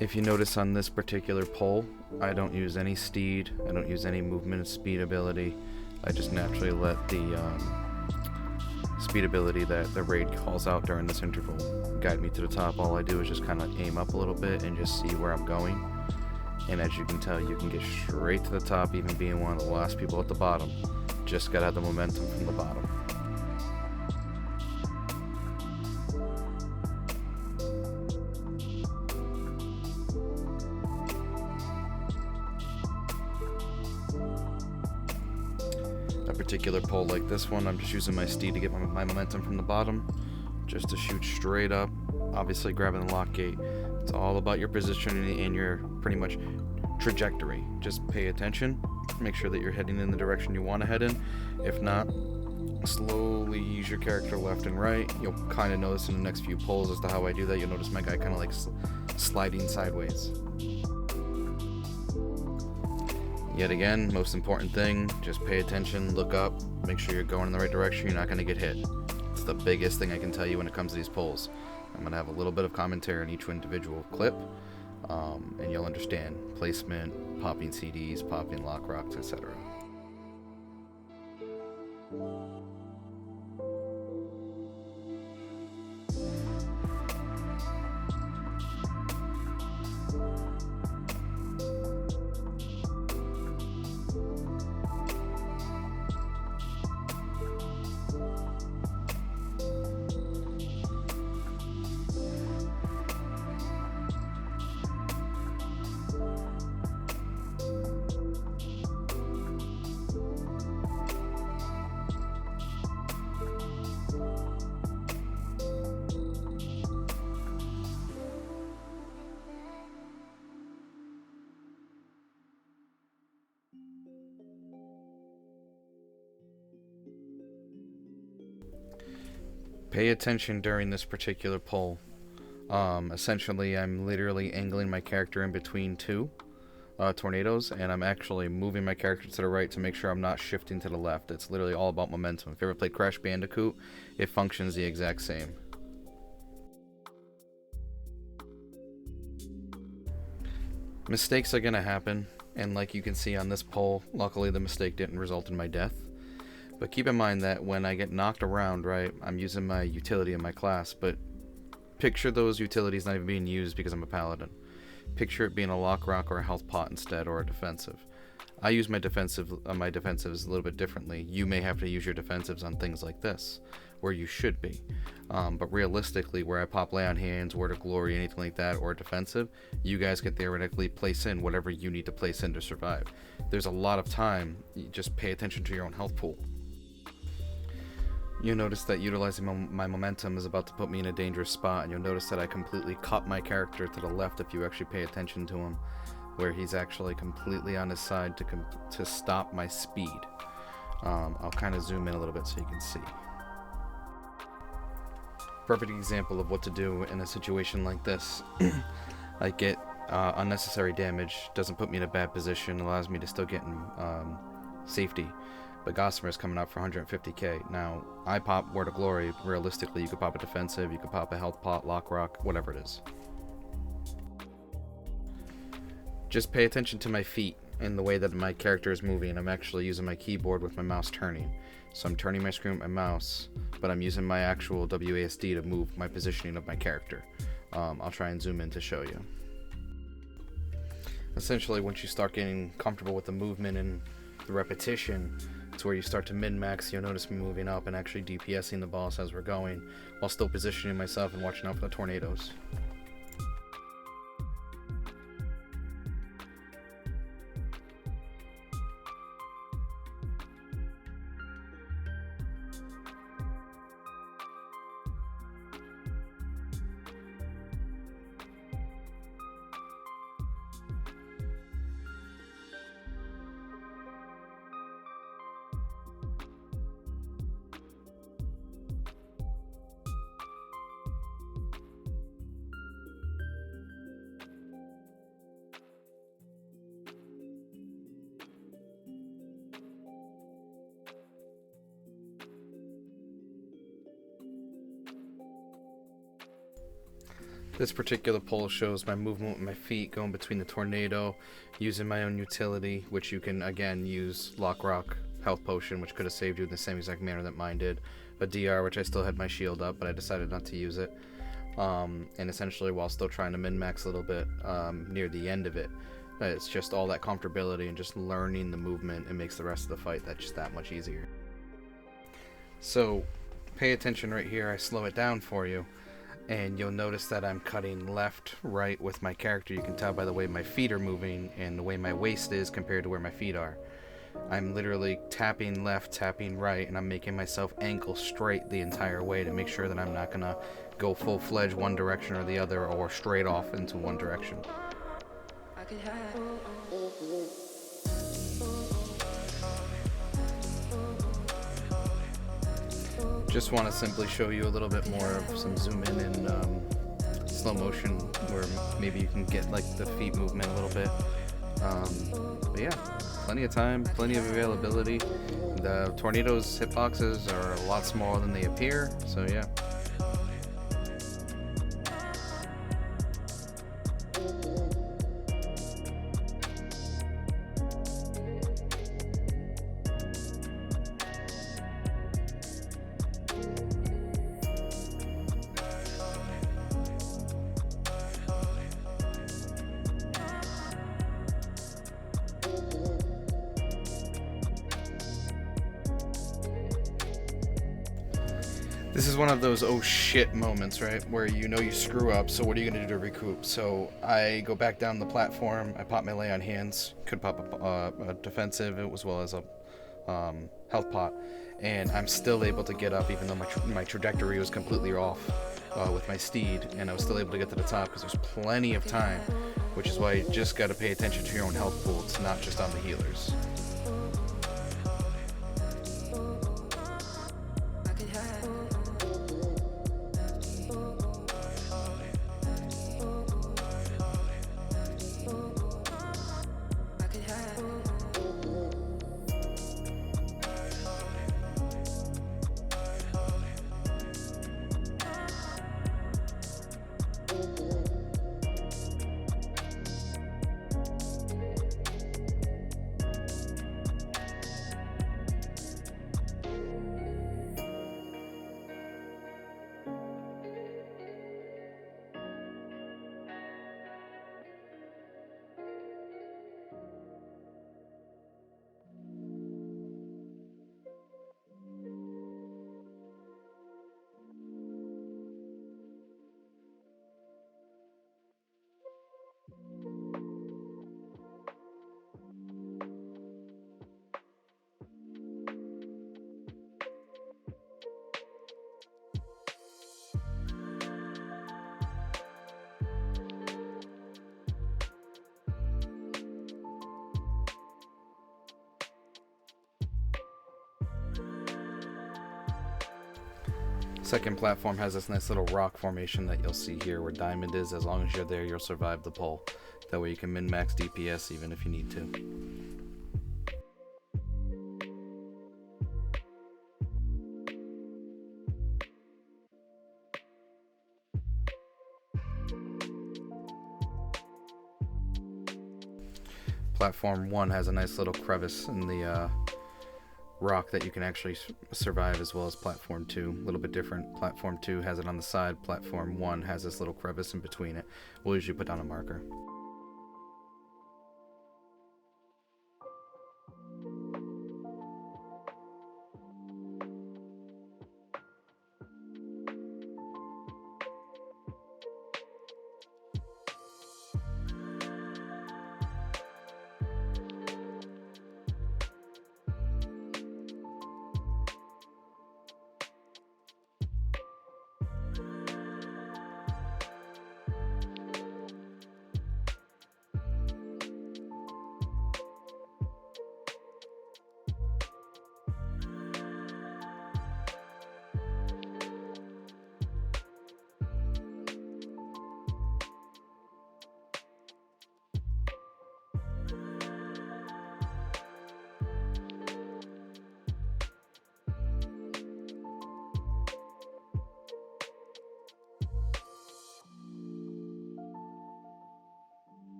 If you notice on this particular pole, I don't use any steed, I don't use any movement speed ability. I just naturally let the speed ability that the raid calls out during this interval guide me to the top. All I do is just kind of aim up a little bit and just see where I'm going. And as you can tell, you can get straight to the top, even being one of the last people at the bottom. Just gotta have the momentum from the bottom. A particular pole like this one, I'm just using my steed to get my momentum from the bottom, just to shoot straight up, obviously grabbing the lock gate. It's all about your positioning and your pretty much trajectory. Just pay attention, make sure that you're heading in the direction you want to head in. If not, slowly ease your character left and right. You'll kind of notice in the next few pulls as to how I do that. You'll notice my guy kind of like sliding sideways. Yet again, most important thing, just pay attention, look up, make sure you're going in the right direction, you're not going to get hit. It's the biggest thing I can tell you when it comes to these pulls. I'm going to have a little bit of commentary on each individual clip, and you'll understand placement, popping CDs, popping lock rocks, etc. Pay attention during this particular pull. Essentially, I'm literally angling my character in between two tornadoes, and I'm actually moving my character to the right to make sure I'm not shifting to the left. It's literally all about momentum. If you ever played Crash Bandicoot, it functions the exact same. Mistakes are going to happen, and like you can see on this pull, luckily the mistake didn't result in my death. But keep in mind that when I get knocked around, right, I'm using my utility in my class, but picture those utilities not even being used because I'm a paladin. Picture it being a lock rock or a health pot instead, or a defensive. I use my defensives a little bit differently. You may have to use your defensives on things like this, where you should be. But realistically, where I pop lay on hands, word of glory, anything like that, or defensive, you guys can theoretically place in whatever you need to place in to survive. There's a lot of time. You just pay attention to your own health pool. You'll notice that utilizing my momentum is about to put me in a dangerous spot, and you'll notice that I completely cut my character to the left if you actually pay attention to him, where he's actually completely on his side to stop my speed. I'll kind of zoom in a little bit so you can see. Perfect example of what to do in a situation like this. I get unnecessary damage, doesn't put me in a bad position, allows me to still get in safety. But Gossamer is coming out for 150k. Now, I pop Word of Glory. Realistically, you could pop a defensive, you could pop a health pot, lock rock, whatever it is. Just pay attention to my feet and the way that my character is moving. I'm actually using my keyboard with my mouse turning. So I'm turning my screen with my mouse, but I'm using my actual WASD to move my positioning of my character. I'll try and zoom in to show you. Essentially, once you start getting comfortable with the movement and the repetition, it's where you start to min-max. You'll notice me moving up and actually DPSing the boss as we're going, while still positioning myself and watching out for the tornadoes. This particular poll shows my movement with my feet going between the tornado, using my own utility, which you can again use Lock Rock Health Potion, which could have saved you in the same exact manner that mine did. A DR, which I still had my shield up, but I decided not to use it. And essentially, while still trying to min-max a little bit near the end of it, it's just all that comfortability and just learning the movement. It makes the rest of the fight just that much easier. So, pay attention right here. I slow it down for you. And you'll notice that I'm cutting left, right with my character. You can tell by the way my feet are moving and the way my waist is compared to where my feet are. I'm literally tapping left, tapping right, and I'm making myself ankle straight the entire way to make sure that I'm not going to go full-fledged one direction or the other or straight off into one direction. Just want to simply show you a little bit more of some zoom in and slow motion where maybe you can get like the feet movement a little bit. But yeah, plenty of time, plenty of availability. The tornado's hitboxes are a lot smaller than they appear, so yeah. This is one of those oh shit moments, right? Where you know you screw up, so what are you going to do to recoup? So I go back down the platform, I pop my lay on hands, could pop a defensive as well as a health pot, and I'm still able to get up even though my trajectory was completely off with my steed, and I was still able to get to the top because there's plenty of time, which is why you just got to pay attention to your own health pool. It's not just on the healers. Second platform has this nice little rock formation that you'll see here where diamond is. As long as you're there, you'll survive the pull. That way you can min-max DPS even if you need to. Platform 1 has a nice little crevice in the rock that you can actually survive, as well as platform 2. A little bit different. Platform 2 has it on the side. Platform 1 has this little crevice in between it. We'll usually put down a marker.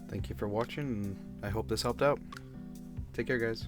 Thank you for watching, and I hope this helped out. Take care, guys.